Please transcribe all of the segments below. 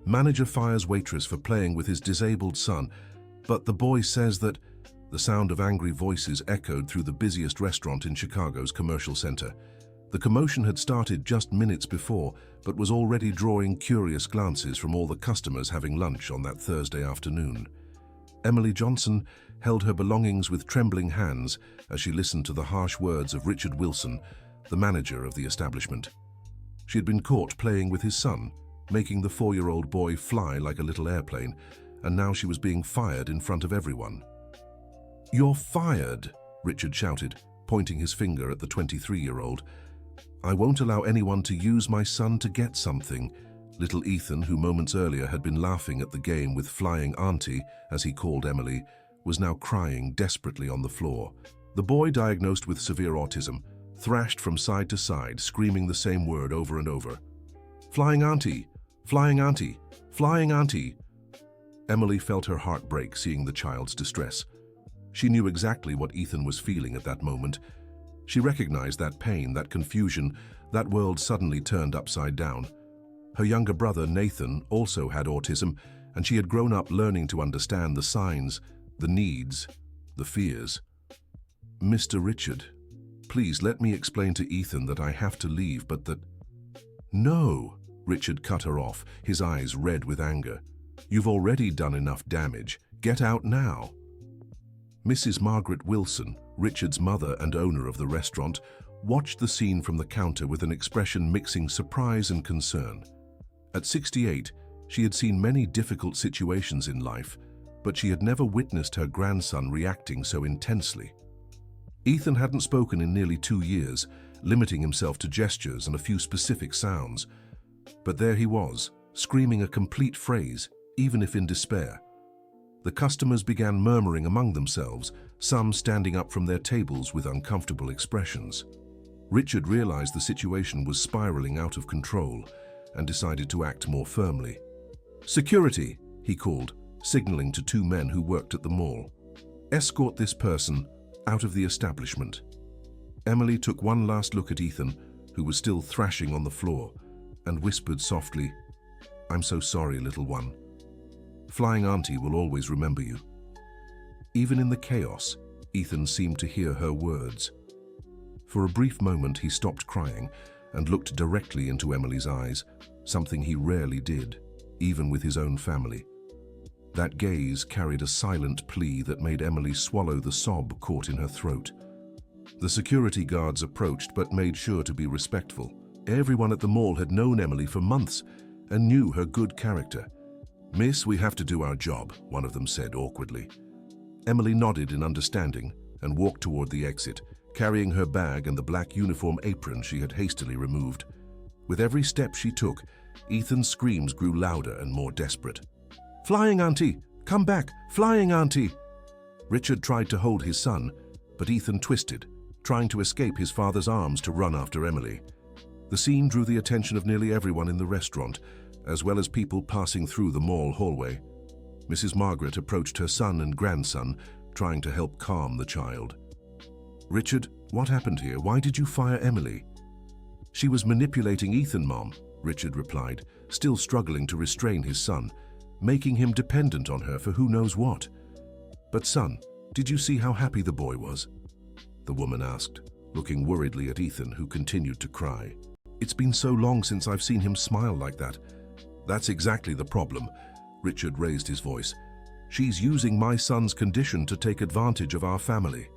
Manager fires Waitress for playing with his disabled son, but the boy says that... The sound of angry voices echoed through the busiest restaurant in Chicago's commercial center. The commotion had started just minutes before, but was already drawing curious glances from all the customers having lunch on that Thursday afternoon. Emily Johnson held her belongings with trembling hands as she listened to the harsh words of Richard Wilson, the manager of the establishment. She had been caught playing with his son, making the 4-year-old boy fly like a little airplane, and now she was being fired in front of everyone. "You're fired," Richard shouted, pointing his finger at the 23-year-old. "I won't allow anyone to use my son to get something." Little Ethan, who moments earlier had been laughing at the game with Flying Auntie, as he called Emily, was now crying desperately on the floor. The boy, diagnosed with severe autism, thrashed from side to side, screaming the same word over and over. "Flying Auntie! Flying Auntie! Flying Auntie!" Emily felt her heart break seeing the child's distress. She knew exactly what Ethan was feeling at that moment. She recognized that pain, that confusion, that world suddenly turned upside down. Her younger brother, Nathan, also had autism, and she had grown up learning to understand the signs, the needs, the fears. "Mr. Richard, please let me explain to Ethan that I have to leave, but that..." "No," Richard cut her off, his eyes red with anger. "You've already done enough damage. Get out now." Mrs. Margaret Wilson, Richard's mother and owner of the restaurant, watched the scene from the counter with an expression mixing surprise and concern. At 68, she had seen many difficult situations in life, but she had never witnessed her grandson reacting so intensely. Ethan hadn't spoken in nearly 2 years, limiting himself to gestures and a few specific sounds. But there he was, screaming a complete phrase, even if in despair. The customers began murmuring among themselves, some standing up from their tables with uncomfortable expressions. Richard realized the situation was spiraling out of control and decided to act more firmly. "Security," he called, signaling to 2 men who worked at the mall. "Escort this person out of the establishment." Emily took one last look at Ethan, who was still thrashing on the floor, and whispered softly, "I'm so sorry, little one. Flying Auntie will always remember you." Even in the chaos, Ethan seemed to hear her words. For a brief moment, he stopped crying and looked directly into Emily's eyes, something he rarely did, even with his own family. That gaze carried a silent plea that made Emily swallow the sob caught in her throat. The security guards approached but made sure to be respectful. Everyone at the mall had known Emily for months and knew her good character. "Miss, we have to do our job," one of them said awkwardly. Emily nodded in understanding and walked toward the exit, carrying her bag and the black uniform apron she had hastily removed. With every step she took, Ethan's screams grew louder and more desperate. "Flying Auntie! Come back! Flying Auntie!" Richard tried to hold his son, but Ethan twisted, trying to escape his father's arms to run after Emily. The scene drew the attention of nearly everyone in the restaurant, as well as people passing through the mall hallway. Mrs. Margaret approached her son and grandson, trying to help calm the child. "Richard, what happened here? Why did you fire Emily?" "She was manipulating Ethan, Mom," Richard replied, still struggling to restrain his son, making him dependent on her for who knows what. "But son, did you see how happy the boy was?" the woman asked, looking worriedly at Ethan, who continued to cry. "It's been so long since I've seen him smile like that." "That's exactly the problem," Richard raised his voice. "She's using my son's condition to take advantage of our family."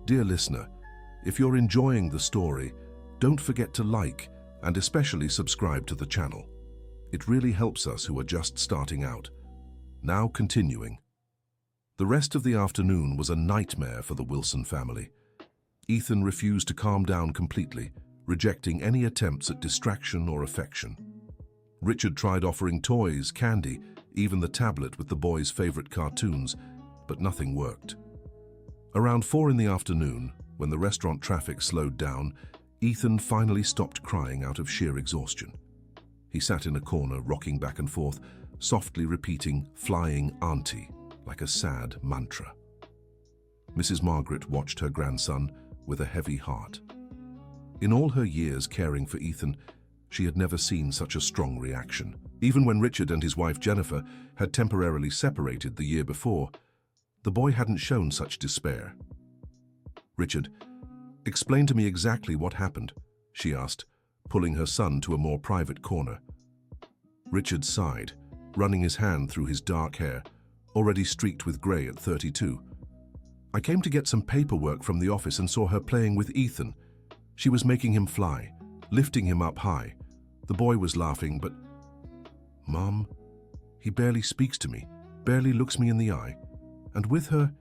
Dear listener, if you're enjoying the story, don't forget to like and especially subscribe to the channel. It really helps us who are just starting out. Now continuing. The rest of the afternoon was a nightmare for the Wilson family. Ethan refused to calm down completely, rejecting any attempts at distraction or affection. Richard tried offering toys, candy, even the tablet with the boy's favorite cartoons, but nothing worked. Around 4 in the afternoon, when the restaurant traffic slowed down, Ethan finally stopped crying out of sheer exhaustion. He sat in a corner, rocking back and forth, softly repeating "Flying Auntie" like a sad mantra. Mrs. Margaret watched her grandson with a heavy heart. In all her years caring for Ethan, she had never seen such a strong reaction. Even when Richard and his wife Jennifer had temporarily separated the year before, the boy hadn't shown such despair. "Richard, explain to me exactly what happened," she asked, pulling her son to a more private corner. Richard sighed, running his hand through his dark hair, already streaked with grey at 32. "I came to get some paperwork from the office and saw her playing with Ethan. She was making him fly, lifting him up high. The boy was laughing, but... Mom, he barely speaks to me, barely looks me in the eye. And with her,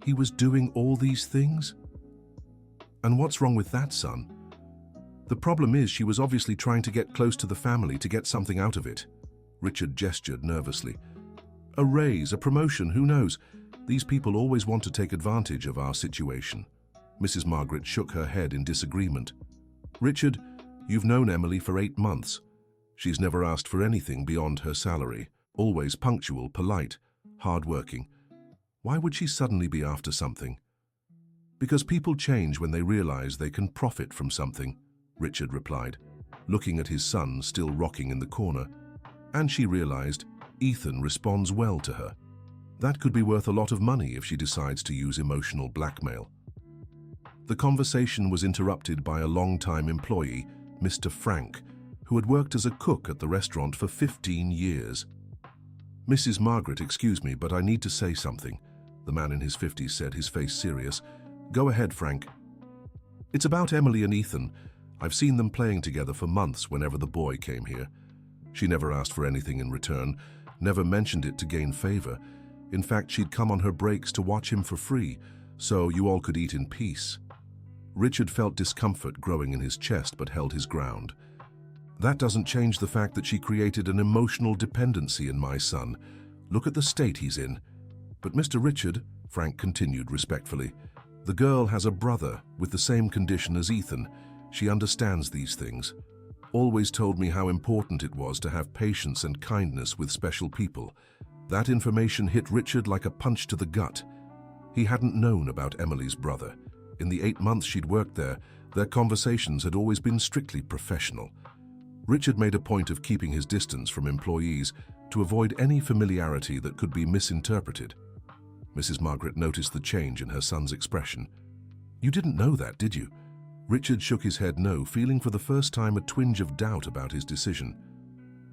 he was doing all these things? And what's wrong with that, son? The problem is she was obviously trying to get close to the family to get something out of it." Richard gestured nervously. "A raise, a promotion, who knows? These people always want to take advantage of our situation." Mrs. Margaret shook her head in disagreement. "Richard, you've known Emily for 8 months. She's never asked for anything beyond her salary, always punctual, polite, hard-working. Why would she suddenly be after something?" "Because people change when they realize they can profit from something," Richard replied, looking at his son still rocking in the corner. "And she realized Ethan responds well to her. That could be worth a lot of money if she decides to use emotional blackmail." The conversation was interrupted by a long-time employee, Mr. Frank, who had worked as a cook at the restaurant for 15 years. "Mrs. Margaret, excuse me, but I need to say something," the man in his 50s said, his face serious. "Go ahead, Frank." "It's about Emily and Ethan. I've seen them playing together for months whenever the boy came here. She never asked for anything in return, never mentioned it to gain favor. In fact, she'd come on her breaks to watch him for free, so you all could eat in peace." Richard felt discomfort growing in his chest but held his ground. "That doesn't change the fact that she created an emotional dependency in my son. Look at the state he's in." "But Mr. Richard," Frank continued respectfully, "the girl has a brother with the same condition as Ethan. She understands these things. Always told me how important it was to have patience and kindness with special people." That information hit Richard like a punch to the gut. He hadn't known about Emily's brother. In the 8 months she'd worked there, their conversations had always been strictly professional. Richard made a point of keeping his distance from employees to avoid any familiarity that could be misinterpreted. Mrs. Margaret noticed the change in her son's expression. "You didn't know that, did you?" Richard shook his head no, feeling for the first time a twinge of doubt about his decision.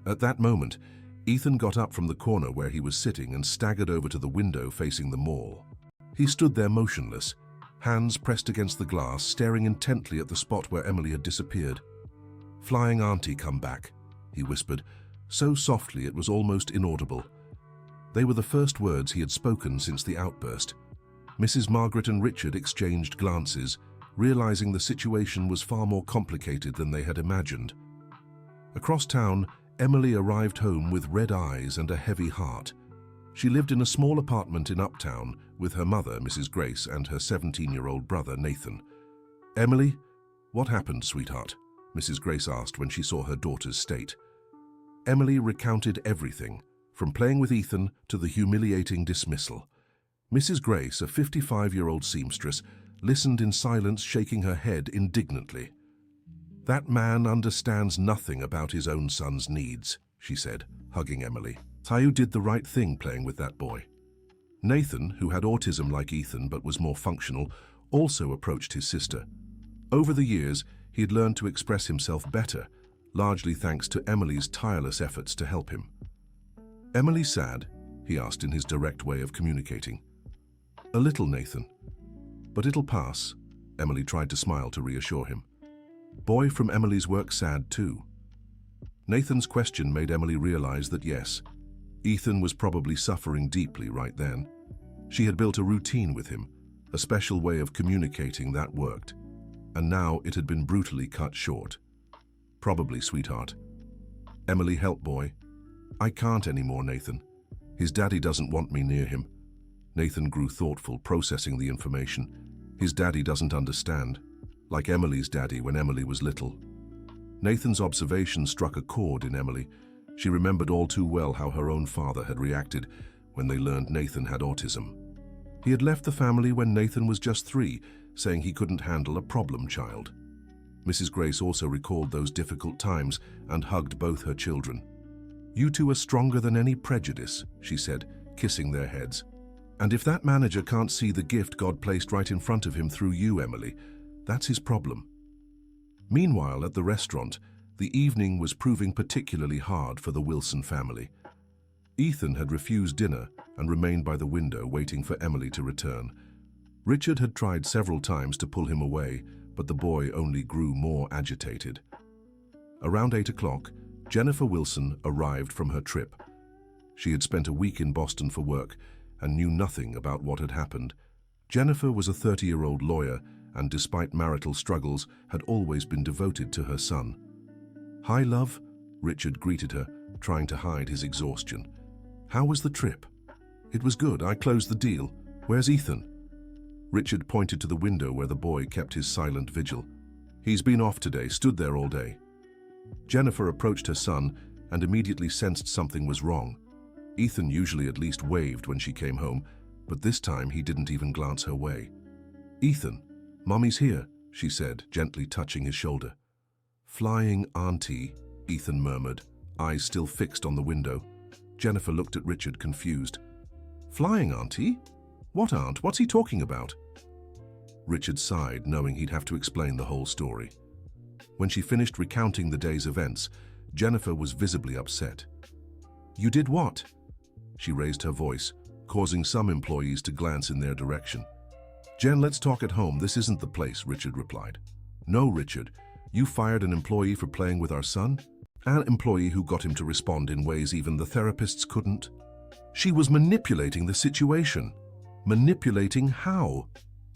At that moment, Ethan got up from the corner where he was sitting and staggered over to the window facing the mall. He stood there motionless, hands pressed against the glass, staring intently at the spot where Emily had disappeared. "Flying auntie come back," he whispered, so softly it was almost inaudible. They were the first words he had spoken since the outburst. Mrs. Margaret and Richard exchanged glances, realizing the situation was far more complicated than they had imagined. Across town, Emily arrived home with red eyes and a heavy heart. She lived in a small apartment in Uptown with her mother, Mrs. Grace, and her 17-year-old brother, Nathan. "Emily, what happened, sweetheart?" Mrs. Grace asked when she saw her daughter's state. Emily recounted everything, from playing with Ethan to the humiliating dismissal. Mrs. Grace, a 55-year-old seamstress, listened in silence, shaking her head indignantly. "That man understands nothing about his own son's needs," she said, hugging Emily. "Tayu did the right thing playing with that boy." Nathan, who had autism like Ethan but was more functional, also approached his sister. Over the years, he had learned to express himself better, largely thanks to Emily's tireless efforts to help him. "Emily sad?" he asked in his direct way of communicating. "A little, Nathan. But it'll pass," Emily tried to smile to reassure him. "Boy from Emily's work sad too." Nathan's question made Emily realize that yes, Ethan was probably suffering deeply right then. She had built a routine with him, a special way of communicating that worked, and now it had been brutally cut short. "Probably, sweetheart." Emily helped boy. "I can't anymore, Nathan. His daddy doesn't want me near him." Nathan grew thoughtful, processing the information. His daddy doesn't understand, like Emily's daddy when Emily was little. Nathan's observation struck a chord in Emily. She remembered all too well how her own father had reacted when they learned Nathan had autism. He had left the family when Nathan was just 3, saying he couldn't handle a problem child. Mrs. Grace also recalled those difficult times and hugged both her children. "You two are stronger than any prejudice," she said, kissing their heads. "And if that manager can't see the gift God placed right in front of him through you, Emily, that's his problem." Meanwhile, at the restaurant, the evening was proving particularly hard for the Wilson family. Ethan had refused dinner and remained by the window waiting for Emily to return. Richard had tried several times to pull him away, but the boy only grew more agitated. Around 8 o'clock, Jennifer Wilson arrived from her trip. She had spent a week in Boston for work and knew nothing about what had happened. Jennifer was a 30-year-old lawyer and, despite marital struggles, had always been devoted to her son. "Hi, love," Richard greeted her, trying to hide his exhaustion. "How was the trip?" "It was good. I closed the deal. Where's Ethan?" Richard pointed to the window where the boy kept his silent vigil. "He's been off today, stood there all day." Jennifer approached her son and immediately sensed something was wrong. Ethan usually at least waved when she came home, but this time he didn't even glance her way. "Ethan, Mommy's here," she said, gently touching his shoulder. "Flying auntie," Ethan murmured, eyes still fixed on the window. Jennifer looked at Richard, confused. "Flying auntie? What aunt? What's he talking about?" Richard sighed, knowing he'd have to explain the whole story. When she finished recounting the day's events, Jennifer was visibly upset. "You did what?" She raised her voice, causing some employees to glance in their direction. "Jen, let's talk at home. This isn't the place," Richard replied. "No, Richard. You fired an employee for playing with our son? An employee who got him to respond in ways even the therapists couldn't? She was manipulating the situation." "Manipulating how?"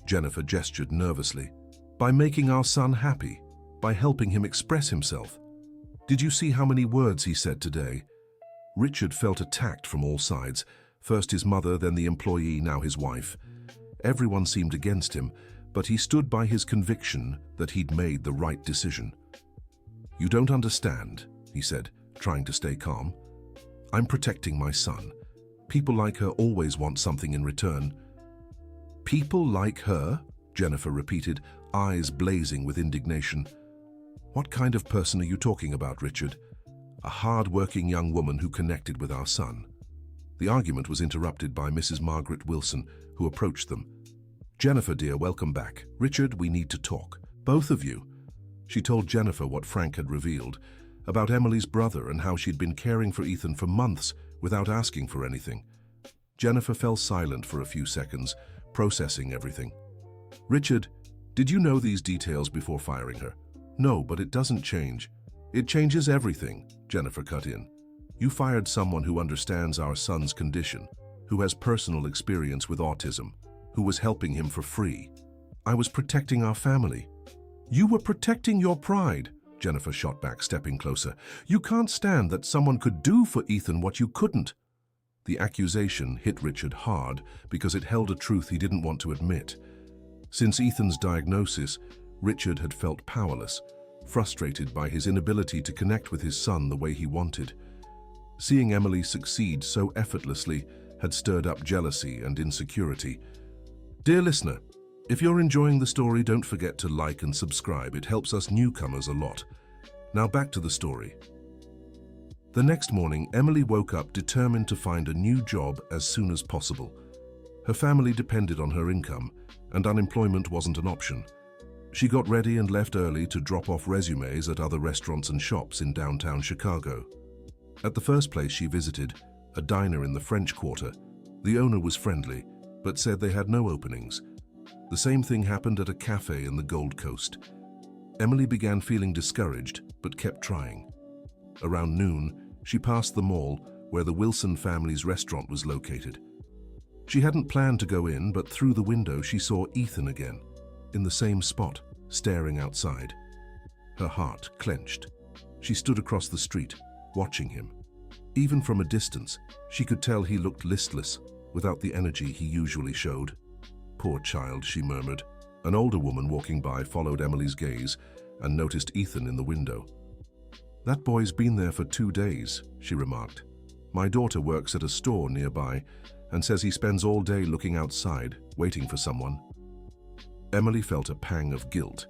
Jennifer gestured nervously. "By making our son happy, by helping him express himself. Did you see how many words he said today?" Richard felt attacked from all sides, first his mother, then the employee, now his wife. Everyone seemed against him, but he stood by his conviction that he'd made the right decision. "You don't understand," he said, trying to stay calm. "I'm protecting my son. People like her always want something in return." "People like her?" Jennifer repeated, eyes blazing with indignation. "What kind of person are you talking about, Richard?" "A hard-working young woman who connected with our son." The argument was interrupted by Mrs. Margaret Wilson, who approached them. "Jennifer, dear, welcome back. Richard, we need to talk. Both of you." She told Jennifer what Frank had revealed, about Emily's brother and how she'd been caring for Ethan for months without asking for anything. Jennifer fell silent for a few seconds, processing everything. "Richard, did you know these details before firing her?" "No, but it doesn't change." "It changes everything," Jennifer cut in. "You fired someone who understands our son's condition, who has personal experience with autism, who was helping him for free." "I was protecting our family." "You were protecting your pride," Jennifer shot back, stepping closer. "You can't stand that someone could do for Ethan what you couldn't." The accusation hit Richard hard because it held a truth he didn't want to admit. Since Ethan's diagnosis, Richard had felt powerless, frustrated by his inability to connect with his son the way he wanted. Seeing Emily succeed so effortlessly had stirred up jealousy and insecurity. Dear listener, if you're enjoying the story, don't forget to like and subscribe. It helps us newcomers a lot. Now back to the story. The next morning, Emily woke up determined to find a new job as soon as possible. Her family depended on her income, and unemployment wasn't an option. She got ready and left early to drop off resumes at other restaurants and shops in downtown Chicago. At the first place she visited, a diner in the French Quarter, the owner was friendly, but said they had no openings. The same thing happened at a cafe in the Gold Coast. Emily began feeling discouraged, but kept trying. Around noon, she passed the mall where the Wilson family's restaurant was located. She hadn't planned to go in, but through the window she saw Ethan again, in the same spot, staring outside. Her heart clenched. She stood across the street, watching him. Even from a distance, she could tell he looked listless, without the energy he usually showed. "Poor child," she murmured. An older woman walking by followed Emily's gaze and noticed Ethan in the window. "That boy's been there for 2 days," she remarked. "My daughter works at a store nearby and says he spends all day looking outside, waiting for someone." Emily felt a pang of guilt.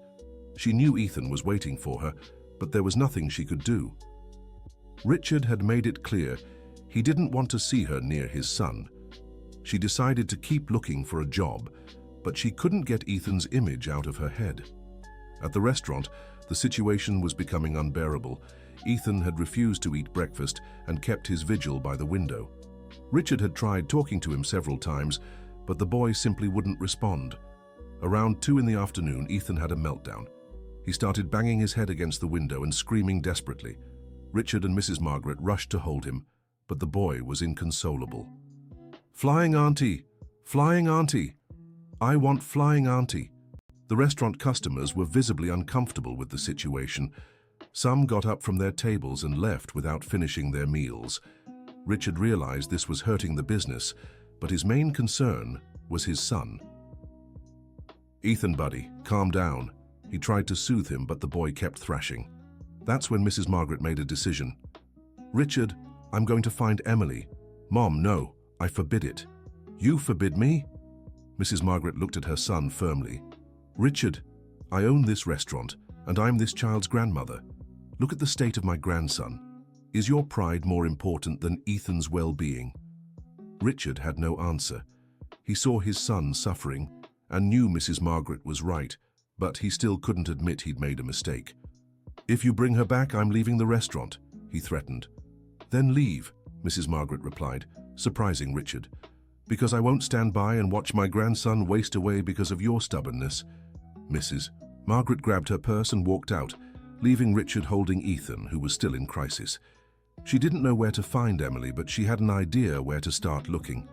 She knew Ethan was waiting for her, but there was nothing she could do. Richard had made it clear he didn't want to see her near his son. She decided to keep looking for a job, but she couldn't get Ethan's image out of her head. At the restaurant, the situation was becoming unbearable. Ethan had refused to eat breakfast and kept his vigil by the window. Richard had tried talking to him several times, but the boy simply wouldn't respond. Around 2 in the afternoon, Ethan had a meltdown. He started banging his head against the window and screaming desperately. Richard and Mrs. Margaret rushed to hold him, but the boy was inconsolable. "Flying Auntie! Flying Auntie! I want Flying Auntie!" The restaurant customers were visibly uncomfortable with the situation. Some got up from their tables and left without finishing their meals. Richard realized this was hurting the business, but his main concern was his son. "Ethan, buddy, calm down." He tried to soothe him, but the boy kept thrashing. That's when Mrs. Margaret made a decision. "Richard, I'm going to find Emily." "Mom, no, I forbid it." "You forbid me?" Mrs. Margaret looked at her son firmly. "Richard, I own this restaurant, and I'm this child's grandmother. Look at the state of my grandson. Is your pride more important than Ethan's well-being?" Richard had no answer. He saw his son suffering and knew Mrs. Margaret was right, but he still couldn't admit he'd made a mistake. "If you bring her back, I'm leaving the restaurant," he threatened. "Then leave," Mrs. Margaret replied, surprising Richard. "Because I won't stand by and watch my grandson waste away because of your stubbornness." Mrs. Margaret grabbed her purse and walked out, leaving Richard holding Ethan, who was still in crisis. She didn't know where to find Emily, but she had an idea where to start looking.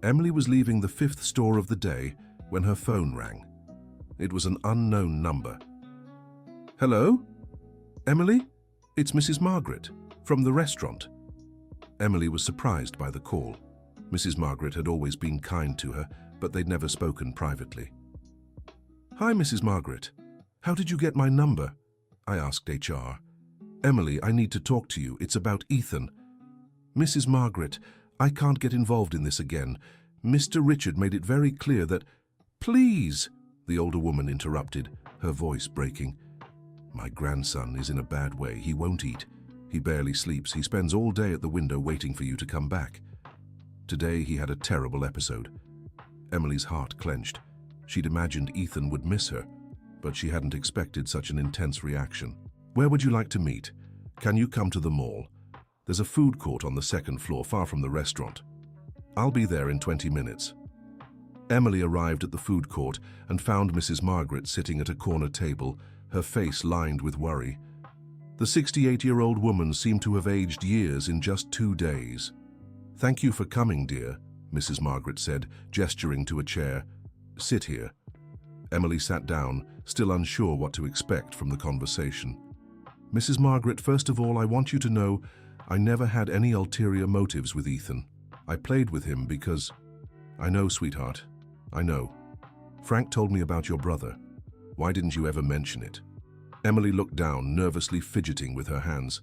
Emily was leaving the 5th store of the day when her phone rang. It was an unknown number. "Hello? Emily? It's Mrs. Margaret, from the restaurant." Emily was surprised by the call. Mrs. Margaret had always been kind to her, but they'd never spoken privately. "Hi, Mrs. Margaret. How did you get my number?" I asked HR. "Emily, I need to talk to you. It's about Ethan." "Mrs. Margaret, I can't get involved in this again. Mr. Richard made it very clear that—" "Please," the older woman interrupted, her voice breaking. "My grandson is in a bad way. He won't eat. He barely sleeps. He spends all day at the window waiting for you to come back. Today he had a terrible episode." Emily's heart clenched. She'd imagined Ethan would miss her, but she hadn't expected such an intense reaction. "Where would you like to meet? Can you come to the mall? There's a food court on the 2nd floor, far from the restaurant. I'll be there in 20 minutes. Emily arrived at the food court and found Mrs. Margaret sitting at a corner table, her face lined with worry. The 68-year-old woman seemed to have aged years in just 2 days. "Thank you for coming, dear," Mrs. Margaret said, gesturing to a chair. "Sit here." Emily sat down, still unsure what to expect from the conversation. "Mrs. Margaret, first of all, I want you to know I never had any ulterior motives with Ethan. I played with him because—" "I know, sweetheart. I know. Frank told me about your brother. Why didn't you ever mention it?" Emily looked down, nervously fidgeting with her hands.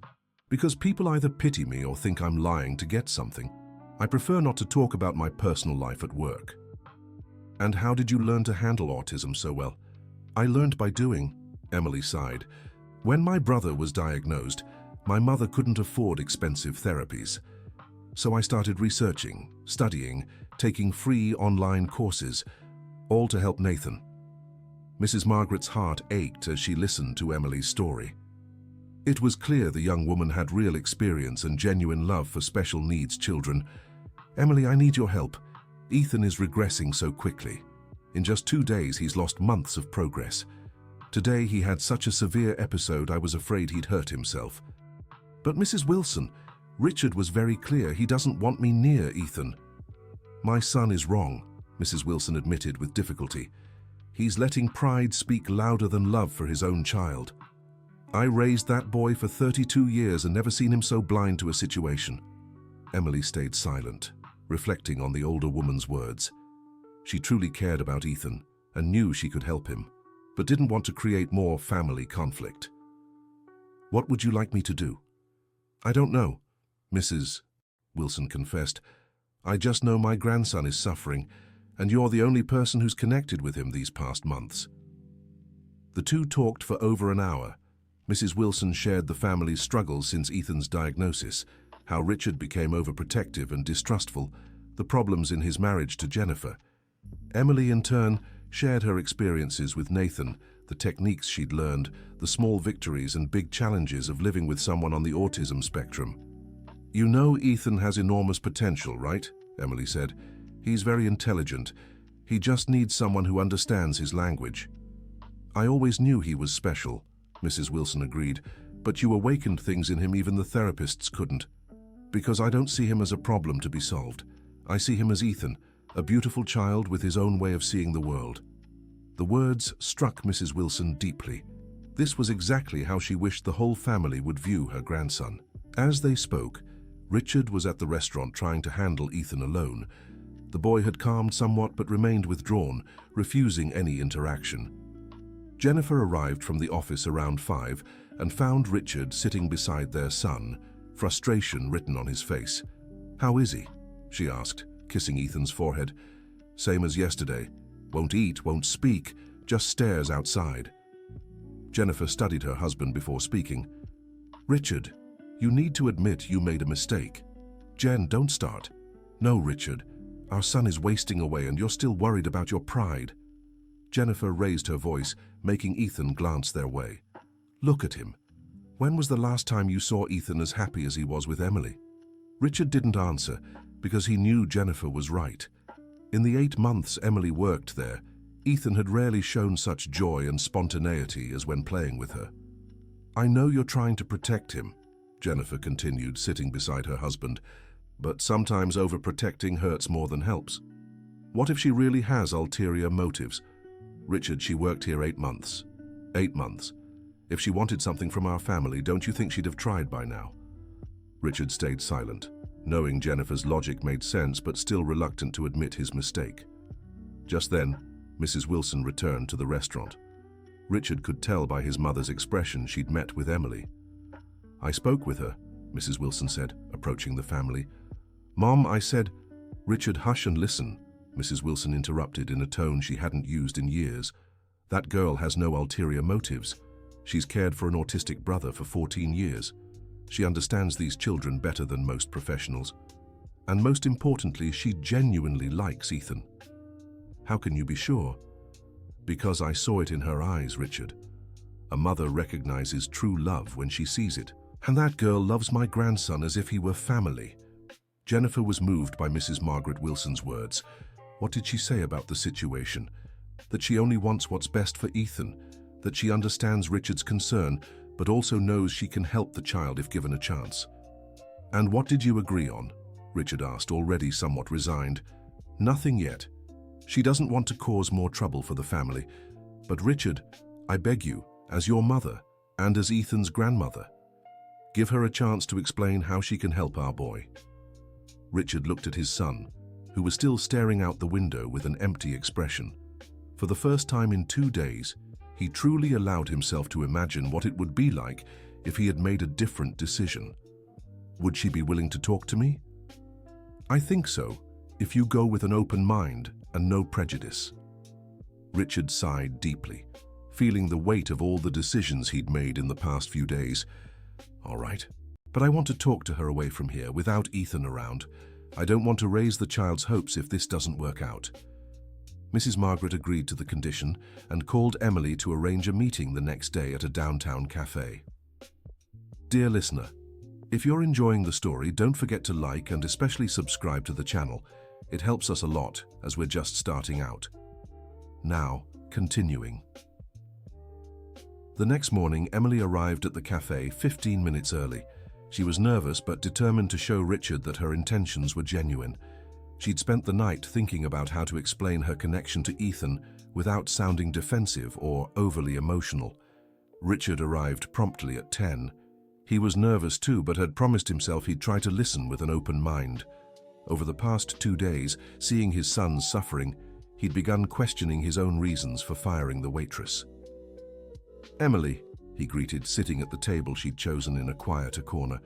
"Because people either pity me or think I'm lying to get something. I prefer not to talk about my personal life at work." "And how did you learn to handle autism so well?" "I learned by doing," Emily sighed. "When my brother was diagnosed, my mother couldn't afford expensive therapies. So I started researching, studying, taking free online courses, all to help Nathan." Mrs. Margaret's heart ached as she listened to Emily's story. It was clear the young woman had real experience and genuine love for special needs children. "Emily, I need your help. Ethan is regressing so quickly. In just 2 days, he's lost months of progress. Today, he had such a severe episode, I was afraid he'd hurt himself." "But Mrs. Wilson, Richard was very clear. He doesn't want me near Ethan." "My son is wrong," Mrs. Wilson admitted with difficulty. "He's letting pride speak louder than love for his own child. I raised that boy for 32 years and never seen him so blind to a situation." Emily stayed silent, reflecting on the older woman's words. She truly cared about Ethan and knew she could help him, but didn't want to create more family conflict. "What would you like me to do?" "I don't know," Mrs. Wilson confessed. "I just know my grandson is suffering, and you're the only person who's connected with him these past months." The two talked for over an hour, Mrs. Wilson shared the family's struggles since Ethan's diagnosis, how Richard became overprotective and distrustful, the problems in his marriage to Jennifer. Emily, in turn, shared her experiences with Nathan, the techniques she'd learned, the small victories and big challenges of living with someone on the autism spectrum. "You know Ethan has enormous potential, right?" Emily said. "He's very intelligent. He just needs someone who understands his language." "I always knew he was special," Mrs. Wilson agreed, "but you awakened things in him even the therapists couldn't. Because I don't see him as a problem to be solved. I see him as Ethan, a beautiful child with his own way of seeing the world." The words struck Mrs. Wilson deeply. This was exactly how she wished the whole family would view her grandson. As they spoke, Richard was at the restaurant trying to handle Ethan alone. The boy had calmed somewhat but remained withdrawn, refusing any interaction. Jennifer arrived from the office around 5 and found Richard sitting beside their son, frustration written on his face. "How is he?" she asked, kissing Ethan's forehead. "Same as yesterday. Won't eat, won't speak, just stares outside." Jennifer studied her husband before speaking. "Richard, you need to admit you made a mistake." "Jen, don't start." "No, Richard. Our son is wasting away and you're still worried about your pride." Jennifer raised her voice, making Ethan glance their way. "Look at him. When was the last time you saw Ethan as happy as he was with Emily?" Richard didn't answer because he knew Jennifer was right. In the 8 months Emily worked there, Ethan had rarely shown such joy and spontaneity as when playing with her. "I know you're trying to protect him," Jennifer continued, sitting beside her husband, "but sometimes overprotecting hurts more than helps. What if she really has ulterior motives? Richard, she worked here 8 months. 8 months. If she wanted something from our family, don't you think she'd have tried by now?" Richard stayed silent, knowing Jennifer's logic made sense but still reluctant to admit his mistake. Just then, Mrs. Wilson returned to the restaurant. Richard could tell by his mother's expression she'd met with Emily. "I spoke with her," Mrs. Wilson said, approaching the family. "Mom, I said—" "Richard, hush and listen," Mrs. Wilson interrupted in a tone she hadn't used in years. "That girl has no ulterior motives. She's cared for an autistic brother for 14 years. She understands these children better than most professionals. And most importantly, she genuinely likes Ethan." "How can you be sure?" "Because I saw it in her eyes, Richard. A mother recognizes true love when she sees it. And that girl loves my grandson as if he were family." Jennifer was moved by Mrs. Margaret Wilson's words. What did she say about the situation? That she only wants what's best for Ethan, that she understands Richard's concern, but also knows she can help the child if given a chance. "And what did you agree on?" Richard asked, already somewhat resigned. "Nothing yet. She doesn't want to cause more trouble for the family. But Richard, I beg you, as your mother, and as Ethan's grandmother, give her a chance to explain how she can help our boy." Richard looked at his son, who was still staring out the window with an empty expression. For the first time in 2 days, he truly allowed himself to imagine what it would be like if he had made a different decision. "Would she be willing to talk to me?" "I think so, if you go with an open mind and no prejudice." Richard sighed deeply, feeling the weight of all the decisions he'd made in the past few days. "All right, but I want to talk to her away from here without Ethan around. I don't want to raise the child's hopes if this doesn't work out." Mrs. Margaret agreed to the condition and called Emily to arrange a meeting the next day at a downtown cafe. Dear listener, if you're enjoying the story, don't forget to like and especially subscribe to the channel. It helps us a lot as we're just starting out. Now, continuing. The next morning, Emily arrived at the cafe 15 minutes early. She was nervous but determined to show Richard that her intentions were genuine. She'd spent the night thinking about how to explain her connection to Ethan without sounding defensive or overly emotional. Richard arrived promptly at 10. He was nervous too, but had promised himself he'd try to listen with an open mind. Over the past 2 days, seeing his son's suffering, he'd begun questioning his own reasons for firing the waitress. "Emily," he greeted, sitting at the table she'd chosen in a quieter corner.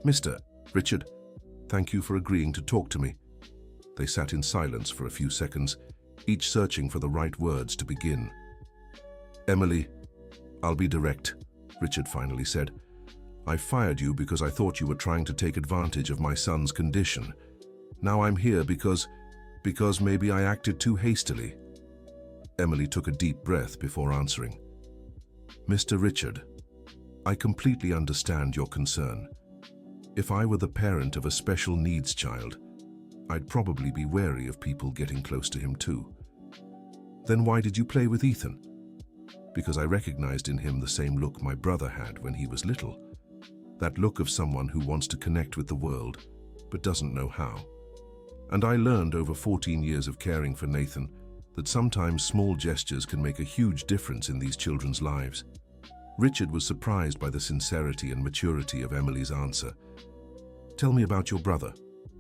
"Mr. Richard, thank you for agreeing to talk to me." They sat in silence for a few seconds, each searching for the right words to begin. "Emily, I'll be direct. Richard finally said. "I fired you because I thought you were trying to take advantage of my son's condition. Now I'm here because maybe I acted too hastily." Emily took a deep breath before answering. "Mr. Richard, I completely understand your concern. If I were the parent of a special needs child, I'd probably be wary of people getting close to him too. Then why did you play with Ethan?" "Because I recognized in him the same look my brother had when he was little. That look of someone who wants to connect with the world, but doesn't know how. And I learned over 14 years of caring for Nathan that sometimes small gestures can make a huge difference in these children's lives." Richard was surprised by the sincerity and maturity of Emily's answer. "Tell me about your brother."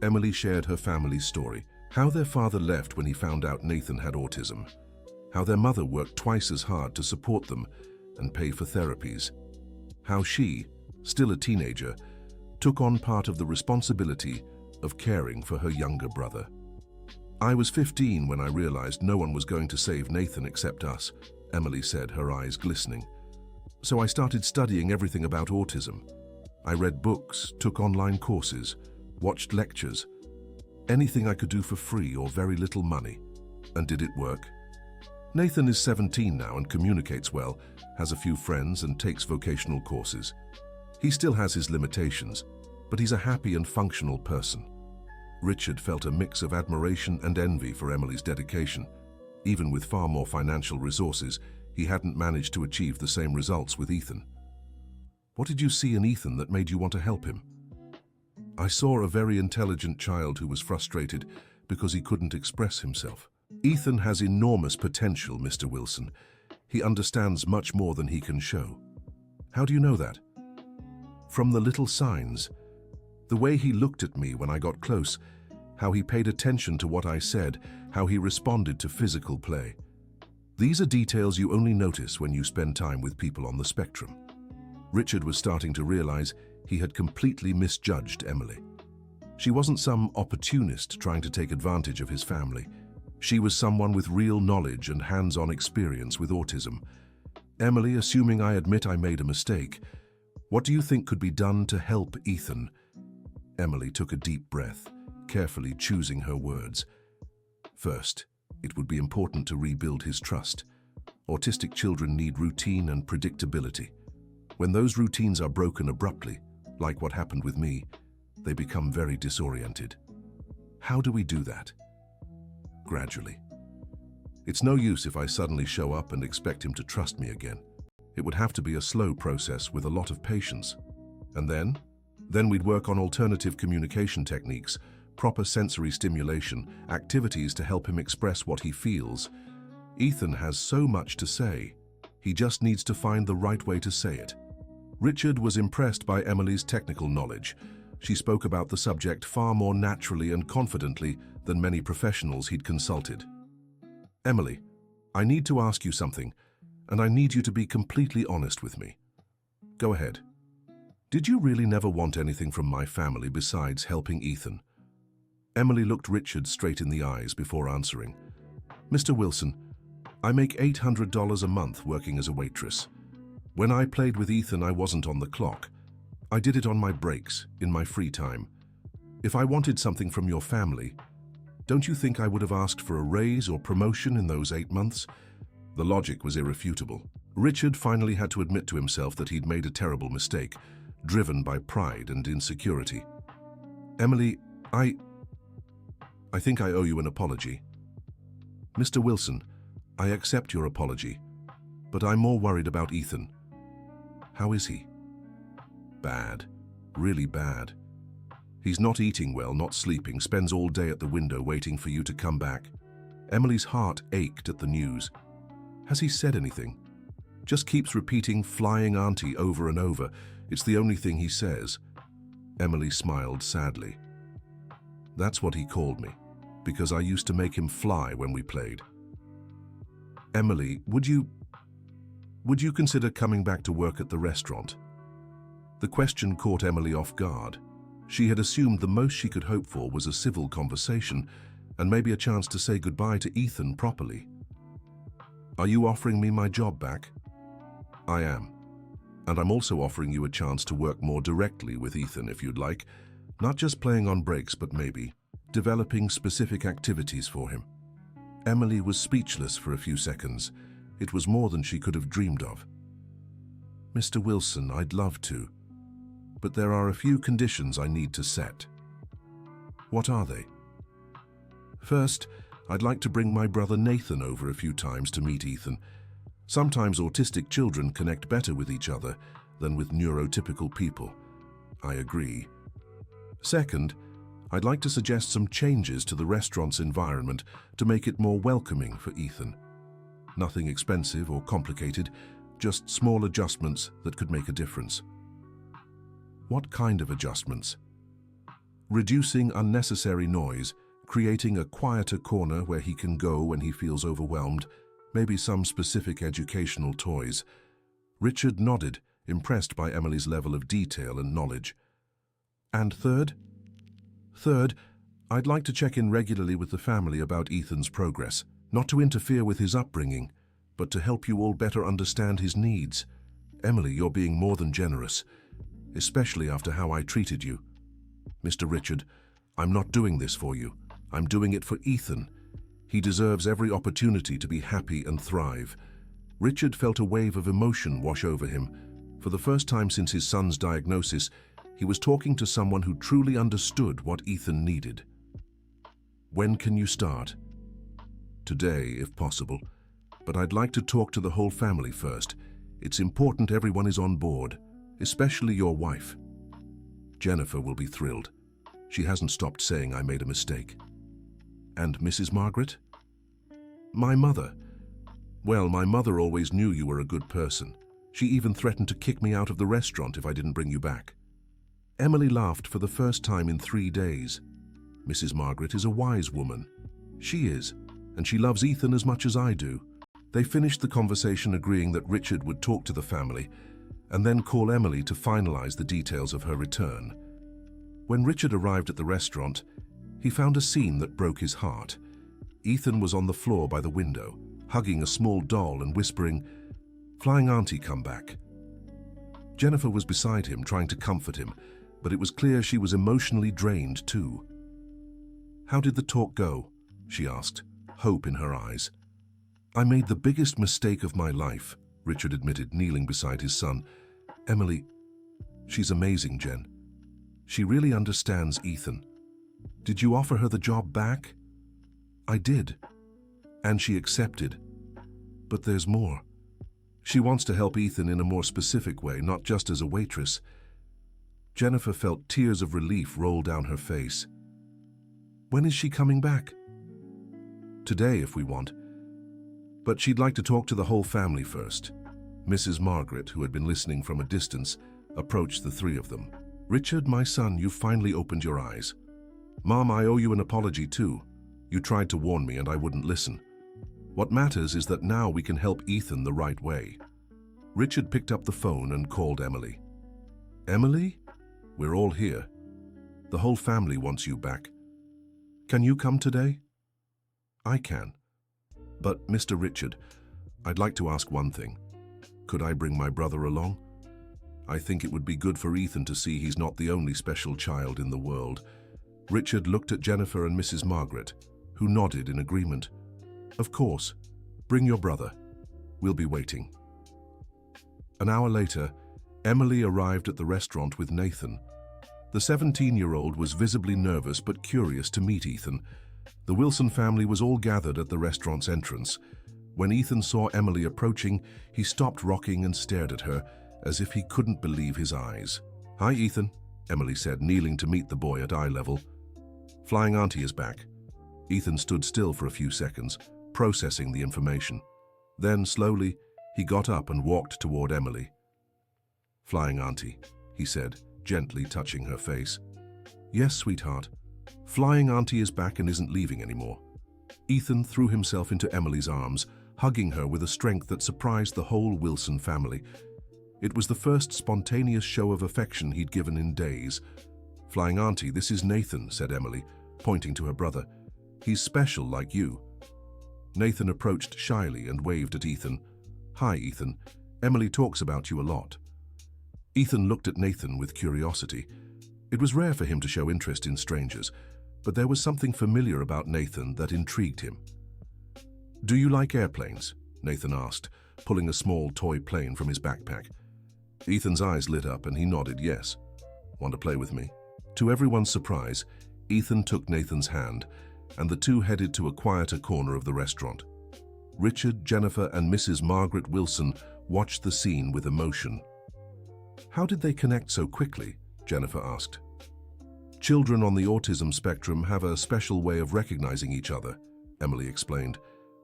Emily shared her family's story, how their father left when he found out Nathan had autism, how their mother worked twice as hard to support them and pay for therapies, how she, still a teenager, took on part of the responsibility of caring for her younger brother. "I was 15 when I realized no one was going to save Nathan except us," Emily said, her eyes glistening. "So I started studying everything about autism. I read books, took online courses, watched lectures, anything I could do for free or very little money. And did it work? Nathan is 17 now and communicates well, has a few friends and takes vocational courses. He still has his limitations, but he's a happy and functional person." Richard felt a mix of admiration and envy for Emily's dedication. Even with far more financial resources, he hadn't managed to achieve the same results with Ethan. "What did you see in Ethan that made you want to help him?" "I saw a very intelligent child who was frustrated because he couldn't express himself. Ethan has enormous potential, Mr. Wilson. He understands much more than he can show." "How do you know that?" "From the little signs. The way he looked at me when I got close, how he paid attention to what I said, how he responded to physical play. These are details you only notice when you spend time with people on the spectrum." Richard was starting to realize he had completely misjudged Emily. She wasn't some opportunist trying to take advantage of his family. She was someone with real knowledge and hands-on experience with autism. "Emily, assuming I admit I made a mistake, what do you think could be done to help Ethan?" Emily took a deep breath, carefully choosing her words. "First, it would be important to rebuild his trust. Autistic children need routine and predictability. When those routines are broken abruptly, like what happened with me, they become very disoriented. How do we do that?" "Gradually. It's no use if I suddenly show up and expect him to trust me again. It would have to be a slow process with a lot of patience. And then we'd work on alternative communication techniques, proper sensory stimulation, activities to help him express what he feels. Ethan has so much to say. He just needs to find the right way to say it." Richard was impressed by Emily's technical knowledge. She spoke about the subject far more naturally and confidently than many professionals he'd consulted. "Emily, I need to ask you something, and I need you to be completely honest with me." "Go ahead." "Did you really never want anything from my family besides helping Ethan?" Emily looked Richard straight in the eyes before answering. "Mr. Wilson, I make $800 a month working as a waitress. When I played with Ethan, I wasn't on the clock. I did it on my breaks, in my free time. If I wanted something from your family, don't you think I would have asked for a raise or promotion in those 8 months?" The logic was irrefutable. Richard finally had to admit to himself that he'd made a terrible mistake, driven by pride and insecurity. "Emily, I think I owe you an apology." "Mr. Wilson, I accept your apology, but I'm more worried about Ethan." "How is he?" "Bad. Really bad. He's not eating well, not sleeping, spends all day at the window waiting for you to come back." Emily's heart ached at the news. "Has he said anything?" "Just keeps repeating flying auntie over and over. It's the only thing he says." Emily smiled sadly. "That's what he called me, because I used to make him fly when we played." "Emily, would you consider coming back to work at the restaurant?" The question caught Emily off guard. She had assumed the most she could hope for was a civil conversation and maybe a chance to say goodbye to Ethan properly. "Are you offering me my job back?" "I am." And I'm also offering you a chance to work more directly with Ethan if you'd like, not just playing on breaks, but maybe developing specific activities for him. Emily was speechless for a few seconds. It was more than she could have dreamed of. Mr. Wilson, I'd love to, but there are a few conditions I need to set. What are they? First, I'd like to bring my brother Nathan over a few times to meet Ethan. Sometimes autistic children connect better with each other than with neurotypical people. I agree. Second, I'd like to suggest some changes to the restaurant's environment to make it more welcoming for Ethan. Nothing expensive or complicated, just small adjustments that could make a difference. What kind of adjustments? Reducing unnecessary noise, creating a quieter corner where he can go when he feels overwhelmed, maybe some specific educational toys. Richard nodded, impressed by Emily's level of detail and knowledge. And third? Third, I'd like to check in regularly with the family about Ethan's progress, not to interfere with his upbringing, but to help you all better understand his needs. Emily, you're being more than generous, especially after how I treated you. Mr. Richard, I'm not doing this for you. I'm doing it for Ethan. He deserves every opportunity to be happy and thrive. Richard felt a wave of emotion wash over him. For the first time since his son's diagnosis, he was talking to someone who truly understood what Ethan needed. When can you start? Today, if possible. But I'd like to talk to the whole family first. It's important everyone is on board, especially your wife. Jennifer will be thrilled. She hasn't stopped saying I made a mistake. And Mrs. Margaret? My mother. Well, my mother always knew you were a good person. She even threatened to kick me out of the restaurant if I didn't bring you back. Emily laughed for the first time in 3 days. Mrs. Margaret is a wise woman. She is, and she loves Ethan as much as I do. They finished the conversation agreeing that Richard would talk to the family and then call Emily to finalize the details of her return. When Richard arrived at the restaurant, he found a scene that broke his heart. Ethan was on the floor by the window, hugging a small doll and whispering, "Flying Auntie, come back." Jennifer was beside him, trying to comfort him, but it was clear she was emotionally drained too. "How did the talk go?" she asked, hope in her eyes. "I made the biggest mistake of my life," Richard admitted, kneeling beside his son. "Emily, she's amazing, Jen. She really understands Ethan. Did you offer her the job back?" "I did. And she accepted. But there's more. She wants to help Ethan in a more specific way, not just as a waitress." Jennifer felt tears of relief roll down her face. "When is she coming back?" "Today, if we want. But she'd like to talk to the whole family first." Mrs. Margaret, who had been listening from a distance, approached the three of them. "Richard, my son, you've finally opened your eyes. Mom, I owe you an apology too. You tried to warn me and I wouldn't listen. What matters is that now we can help Ethan the right way." Richard picked up the phone and called Emily. "Emily? We're all here. The whole family wants you back. Can you come today?" "I can. But, Mr. Richard, I'd like to ask one thing. Could I bring my brother along? I think it would be good for Ethan to see he's not the only special child in the world." Richard looked at Jennifer and Mrs. Margaret, who nodded in agreement. "Of course. Bring your brother. We'll be waiting." An hour later, Emily arrived at the restaurant with Nathan. The 17-year-old was visibly nervous but curious to meet Ethan. The Wilson family was all gathered at the restaurant's entrance. When Ethan saw Emily approaching, he stopped rocking and stared at her, as if he couldn't believe his eyes. "Hi, Ethan," Emily said, kneeling to meet the boy at eye level. "Flying Auntie is back." Ethan stood still for a few seconds, processing the information. Then, slowly, he got up and walked toward Emily. "Flying Auntie," he said, gently touching her face. "Yes, sweetheart. Flying Auntie is back and isn't leaving anymore." Ethan threw himself into Emily's arms, hugging her with a strength that surprised the whole Wilson family. It was the first spontaneous show of affection he'd given in days. "Flying Auntie, this is Nathan," said Emily, pointing to her brother. "He's special like you." Nathan approached shyly and waved at Ethan. "Hi, Ethan. Emily talks about you a lot." Ethan looked at Nathan with curiosity. It was rare for him to show interest in strangers, but there was something familiar about Nathan that intrigued him. "Do you like airplanes?" Nathan asked, pulling a small toy plane from his backpack. Ethan's eyes lit up and he nodded yes. "Want to play with me?" To everyone's surprise, Ethan took Nathan's hand, and the two headed to a quieter corner of the restaurant. Richard, Jennifer, and Mrs. Margaret Wilson watched the scene with emotion. "How did they connect so quickly?" Jennifer asked. "Children on the autism spectrum have a special way of recognizing each other," Emily explained.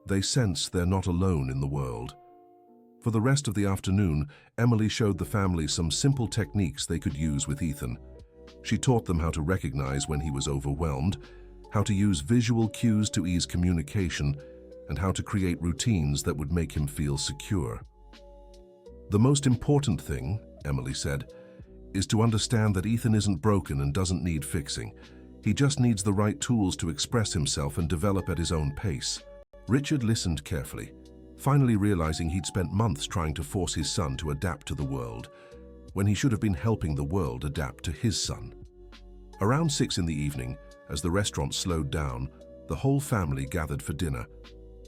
"They sense they're not alone in the world." For the rest of the afternoon, Emily showed the family some simple techniques they could use with Ethan. She taught them how to recognize when he was overwhelmed, how to use visual cues to ease communication, and how to create routines that would make him feel secure. "The most important thing," Emily said, "is to understand that Ethan isn't broken and doesn't need fixing. He just needs the right tools to express himself and develop at his own pace." Richard listened carefully, finally realizing he'd spent months trying to force his son to adapt to the world, when he should have been helping the world adapt to his son. Around 6 in the evening, as the restaurant slowed down, the whole family gathered for dinner.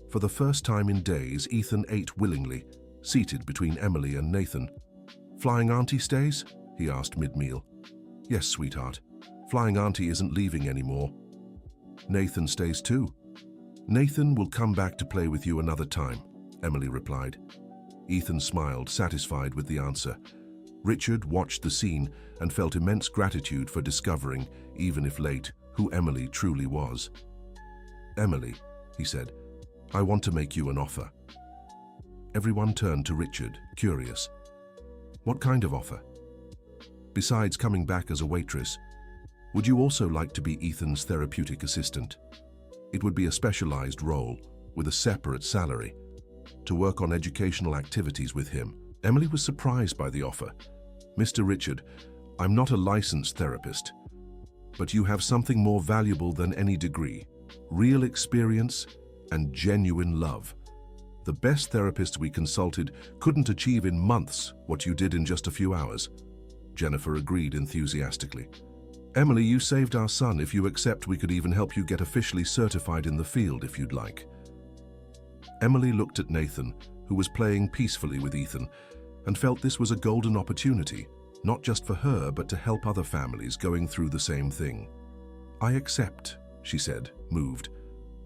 For the first time in days, Ethan ate willingly, seated between Emily and Nathan. "Flying Auntie stays?" he asked mid-meal. "Yes, sweetheart. Flying Auntie isn't leaving anymore." "Nathan stays too." "Nathan will come back to play with you another time," Emily replied. Ethan smiled, satisfied with the answer. Richard watched the scene and felt immense gratitude for discovering, even if late, who Emily truly was. "Emily," he said, "I want to make you an offer." Everyone turned to Richard, curious. "What kind of offer?" "Besides coming back as a waitress, would you also like to be Ethan's therapeutic assistant? It would be a specialized role, with a separate salary, to work on educational activities with him." Emily was surprised by the offer. "Mr. Richard, I'm not a licensed therapist, but you have something more valuable than any degree: real experience and genuine love. The best therapists we consulted couldn't achieve in months what you did in just a few hours." Jennifer agreed enthusiastically. "Emily, you saved our son. If you accept, we could even help you get officially certified in the field if you'd like." Emily looked at Nathan, who was playing peacefully with Ethan, and felt this was a golden opportunity, not just for her, but to help other families going through the same thing. "I accept," she said, moved,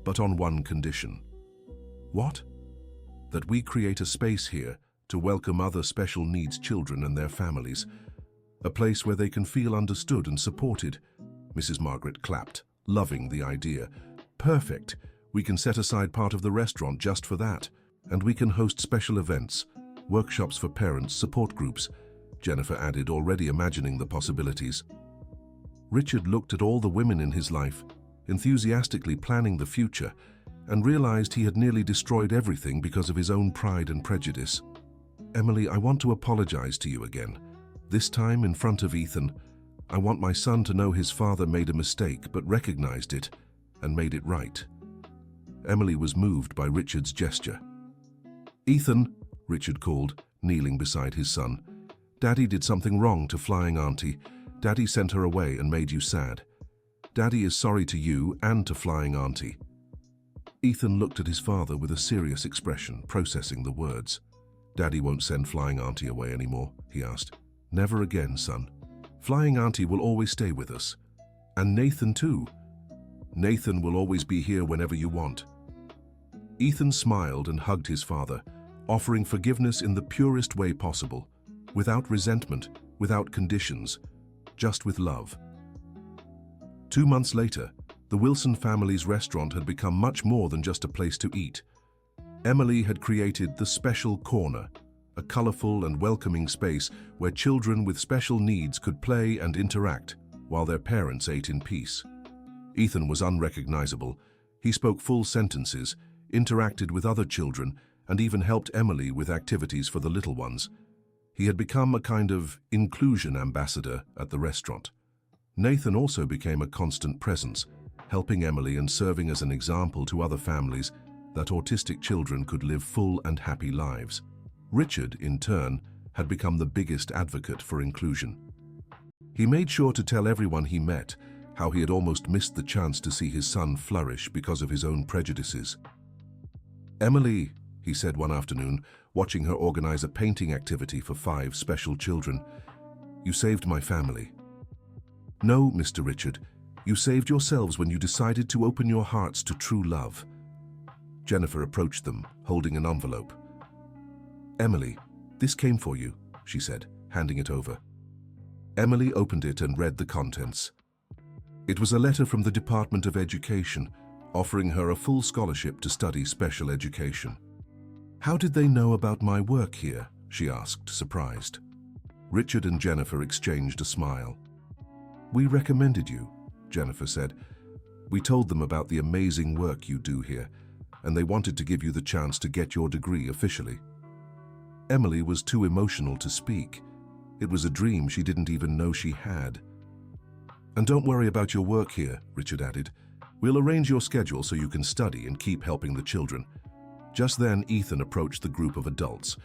"but on one condition." "What?" "That we create a space here to welcome other special needs children and their families. A place where they can feel understood and supported." Mrs. Margaret clapped, loving the idea. "Perfect. We can set aside part of the restaurant just for that. And we can host special events, workshops for parents, support groups," Jennifer added, already imagining the possibilities. Richard looked at all the women in his life, enthusiastically planning the future, and realized he had nearly destroyed everything because of his own pride and prejudice. "Emily, I want to apologize to you again. This time in front of Ethan. I want my son to know his father made a mistake but recognized it and made it right." Emily was moved by Richard's gesture. "Ethan," Richard called, kneeling beside his son. "Daddy did something wrong to Flying Auntie. Daddy sent her away and made you sad. Daddy is sorry to you and to Flying Auntie." Ethan looked at his father with a serious expression, processing the words. "Daddy won't send Flying Auntie away anymore," he asked. "Never again, son. Flying Auntie will always stay with us. And Nathan too. Nathan will always be here whenever you want." Ethan smiled and hugged his father, offering forgiveness in the purest way possible, without resentment, without conditions, just with love. 2 months later, the Wilson family's restaurant had become much more than just a place to eat. Emily had created the Special Corner, a colorful and welcoming space where children with special needs could play and interact while their parents ate in peace. Ethan was unrecognizable. He spoke full sentences, interacted with other children, and even helped Emily with activities for the little ones. He had become a kind of inclusion ambassador at the restaurant. Nathan also became a constant presence, helping Emily and serving as an example to other families that autistic children could live full and happy lives. Richard, in turn, had become the biggest advocate for inclusion. He made sure to tell everyone he met how he had almost missed the chance to see his son flourish because of his own prejudices. "Emily," he said one afternoon, watching her organize a painting activity for 5 special children, "you saved my family." "No, Mr. Richard, you saved yourselves when you decided to open your hearts to true love." Jennifer approached them, holding an envelope. "Emily, this came for you," she said, handing it over. Emily opened it and read the contents. It was a letter from the Department of Education, offering her a full scholarship to study special education. "How did they know about my work here?" she asked, surprised. Richard and Jennifer exchanged a smile. "We recommended you," Jennifer said. "We told them about the amazing work you do here, and they wanted to give you the chance to get your degree officially." Emily was too emotional to speak. It was a dream she didn't even know she had. "And don't worry about your work here," Richard added. "We'll arrange your schedule so you can study and keep helping the children." Just then, Ethan approached the group of adults.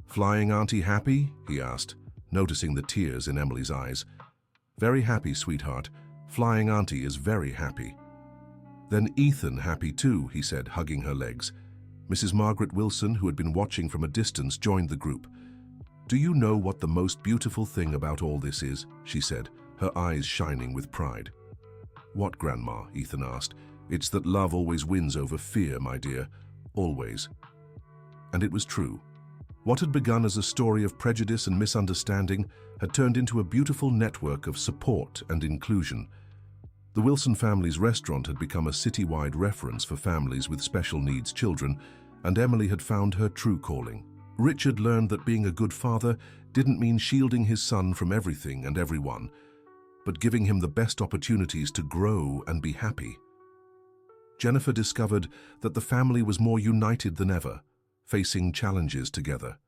"Flying Auntie happy?" he asked, noticing the tears in Emily's eyes. "Very happy, sweetheart. Flying Auntie is very happy." "Then Ethan happy too," he said, hugging her legs. Mrs. Margaret Wilson, who had been watching from a distance, joined the group. "Do you know what the most beautiful thing about all this is?" she said, her eyes shining with pride. "What, Grandma?" Ethan asked. "It's that love always wins over fear, my dear. Always." And it was true. What had begun as a story of prejudice and misunderstanding had turned into a beautiful network of support and inclusion. The Wilson family's restaurant had become a citywide reference for families with special needs children, and Emily had found her true calling. Richard learned that being a good father didn't mean shielding his son from everything and everyone, but giving him the best opportunities to grow and be happy. Jennifer discovered that the family was more united than ever, facing challenges together.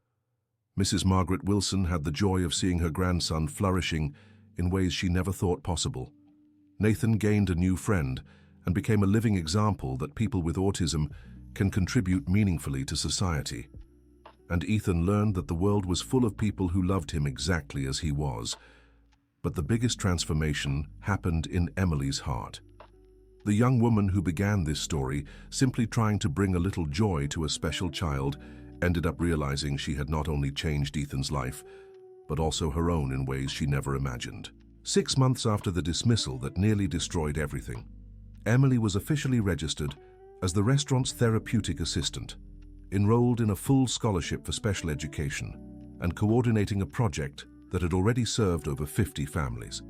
Mrs. Margaret Wilson had the joy of seeing her grandson flourishing in ways she never thought possible. Nathan gained a new friend and became a living example that people with autism can contribute meaningfully to society. And Ethan learned that the world was full of people who loved him exactly as he was. But the biggest transformation happened in Emily's heart. The young woman who began this story, simply trying to bring a little joy to a special child, ended up realizing she had not only changed Ethan's life, but also her own in ways she never imagined. 6 months after the dismissal that nearly destroyed everything, Emily was officially registered as the restaurant's therapeutic assistant, enrolled in a full scholarship for special education, and coordinating a project that had already served over 50 families.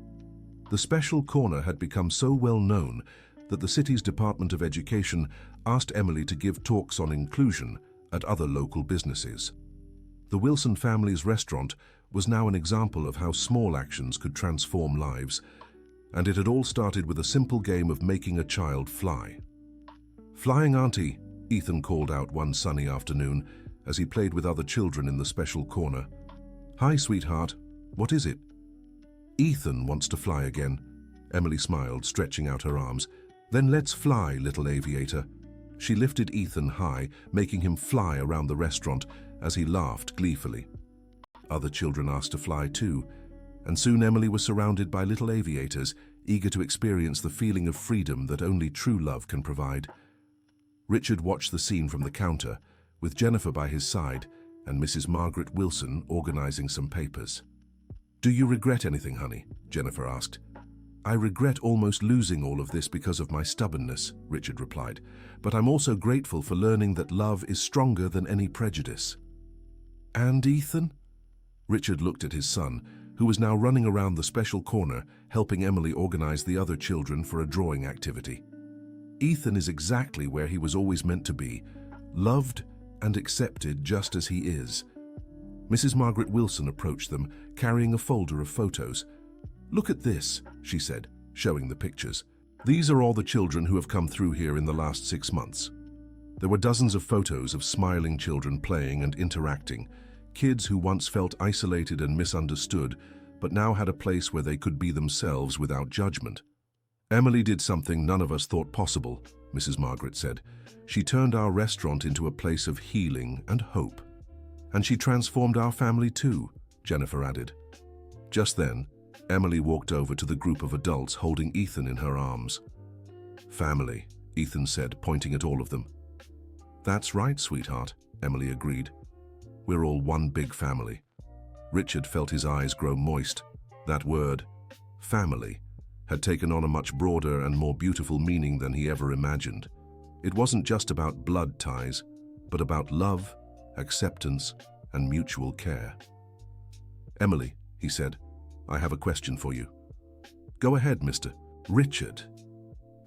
The special corner had become so well known that the city's Department of Education asked Emily to give talks on inclusion at other local businesses. The Wilson family's restaurant was now an example of how small actions could transform lives, and it had all started with a simple game of making a child fly. "Flying Auntie," Ethan called out one sunny afternoon as he played with other children in the special corner. "Hi, sweetheart. What is it?" "Ethan wants to fly again," Emily smiled, stretching out her arms. "Then let's fly, little aviator." She lifted Ethan high, making him fly around the restaurant as he laughed gleefully. Other children asked to fly too, and soon Emily was surrounded by little aviators, eager to experience the feeling of freedom that only true love can provide. Richard watched the scene from the counter, with Jennifer by his side and Mrs. Margaret Wilson organizing some papers. "Do you regret anything, honey?" Jennifer asked. "I regret almost losing all of this because of my stubbornness," Richard replied, "but I'm also grateful for learning that love is stronger than any prejudice." "And Ethan?" Richard looked at his son, who was now running around the special corner, helping Emily organize the other children for a drawing activity. "Ethan is exactly where he was always meant to be, loved and accepted just as he is." Mrs. Margaret Wilson approached them, carrying a folder of photos. "Look at this," she said, showing the pictures. "These are all the children who have come through here in the last 6 months." There were dozens of photos of smiling children playing and interacting, kids who once felt isolated and misunderstood, but now had a place where they could be themselves without judgment. "Emily did something none of us thought possible," Mrs. Margaret said. "She turned our restaurant into a place of healing and hope. And she transformed our family too, Jennifer added. Just then, Emily walked over to the group of adults holding Ethan in her arms. Family, Ethan said, pointing at all of them. That's right, sweetheart, Emily agreed. We're all one big family. Richard felt his eyes grow moist. That word, family, had taken on a much broader and more beautiful meaning than he ever imagined. It wasn't just about blood ties, but about love, acceptance, and mutual care. Emily, he said, I have a question for you. Go ahead, Mr. Richard.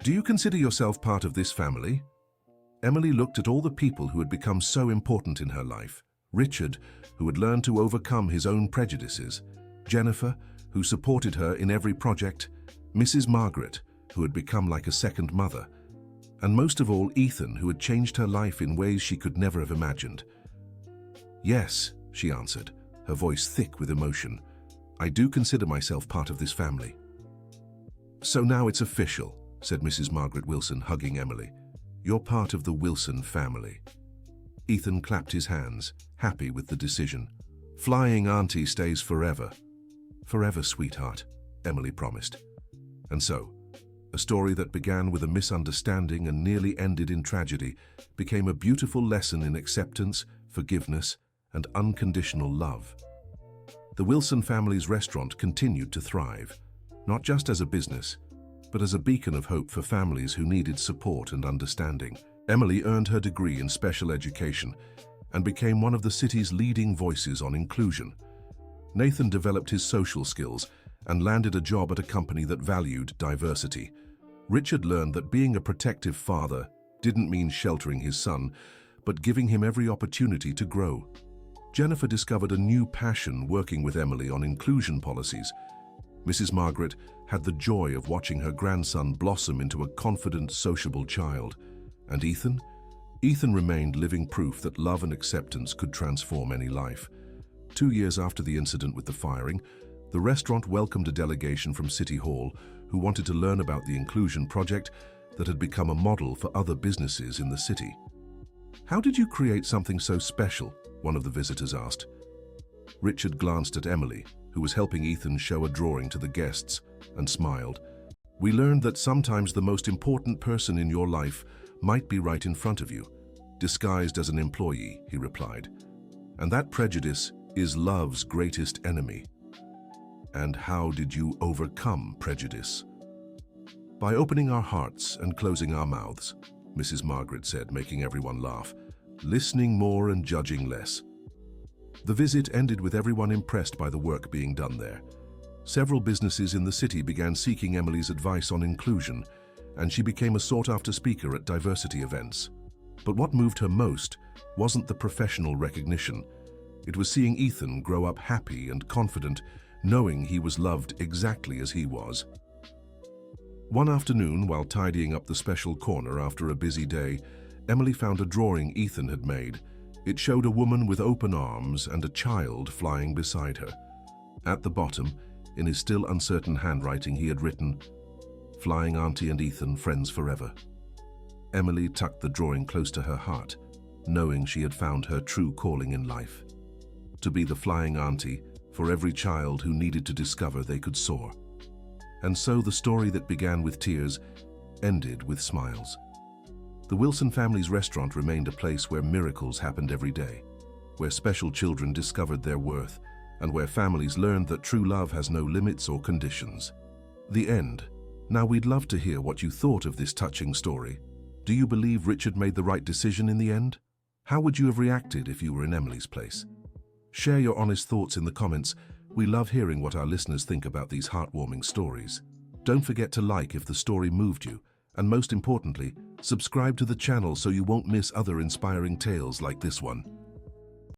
Do you consider yourself part of this family? Emily looked at all the people who had become so important in her life. Richard, who had learned to overcome his own prejudices. Jennifer, who supported her in every project. Mrs. Margaret, who had become like a second mother. And most of all, Ethan, who had changed her life in ways she could never have imagined. Yes, she answered, her voice thick with emotion. I do consider myself part of this family. So now it's official, said Mrs. Margaret Wilson, hugging Emily. You're part of the Wilson family. Ethan clapped his hands, happy with the decision. Flying Auntie stays forever. Forever, sweetheart, Emily promised. And so, a story that began with a misunderstanding and nearly ended in tragedy became a beautiful lesson in acceptance, forgiveness, and unconditional love. The Wilson family's restaurant continued to thrive, not just as a business, but as a beacon of hope for families who needed support and understanding. Emily earned her degree in special education and became one of the city's leading voices on inclusion. Nathan developed his social skills and landed a job at a company that valued diversity. Richard learned that being a protective father didn't mean sheltering his son, but giving him every opportunity to grow. Jennifer discovered a new passion working with Emily on inclusion policies. Mrs. Margaret had the joy of watching her grandson blossom into a confident, sociable child. And Ethan? Ethan remained living proof that love and acceptance could transform any life. 2 years after the incident with the firing, the restaurant welcomed a delegation from City Hall who wanted to learn about the inclusion project that had become a model for other businesses in the city. How did you create something so special? One of the visitors asked. Richard glanced at Emily, who was helping Ethan show a drawing to the guests, and smiled. We learned that sometimes the most important person in your life might be right in front of you, disguised as an employee, he replied. And that prejudice is love's greatest enemy. And how did you overcome prejudice? By opening our hearts and closing our mouths, Mrs. Margaret said, making everyone laugh, listening more and judging less. The visit ended with everyone impressed by the work being done there. Several businesses in the city began seeking Emily's advice on inclusion, and she became a sought-after speaker at diversity events. But what moved her most wasn't the professional recognition. It was seeing Ethan grow up happy and confident, knowing he was loved exactly as he was. One afternoon, while tidying up the special corner after a busy day, Emily found a drawing Ethan had made. It showed a woman with open arms and a child flying beside her. At the bottom, in his still uncertain handwriting, he had written, Flying Auntie and Ethan, friends forever. Emily tucked the drawing close to her heart, knowing she had found her true calling in life. To be the flying auntie for every child who needed to discover they could soar. And so the story that began with tears ended with smiles. The Wilson family's restaurant remained a place where miracles happened every day, where special children discovered their worth, and where families learned that true love has no limits or conditions. The end. Now we'd love to hear what you thought of this touching story. Do you believe Richard made the right decision in the end? How would you have reacted if you were in Emily's place? Share your honest thoughts in the comments. We love hearing what our listeners think about these heartwarming stories. Don't forget to like if the story moved you, and most importantly, subscribe to the channel so you won't miss other inspiring tales like this one.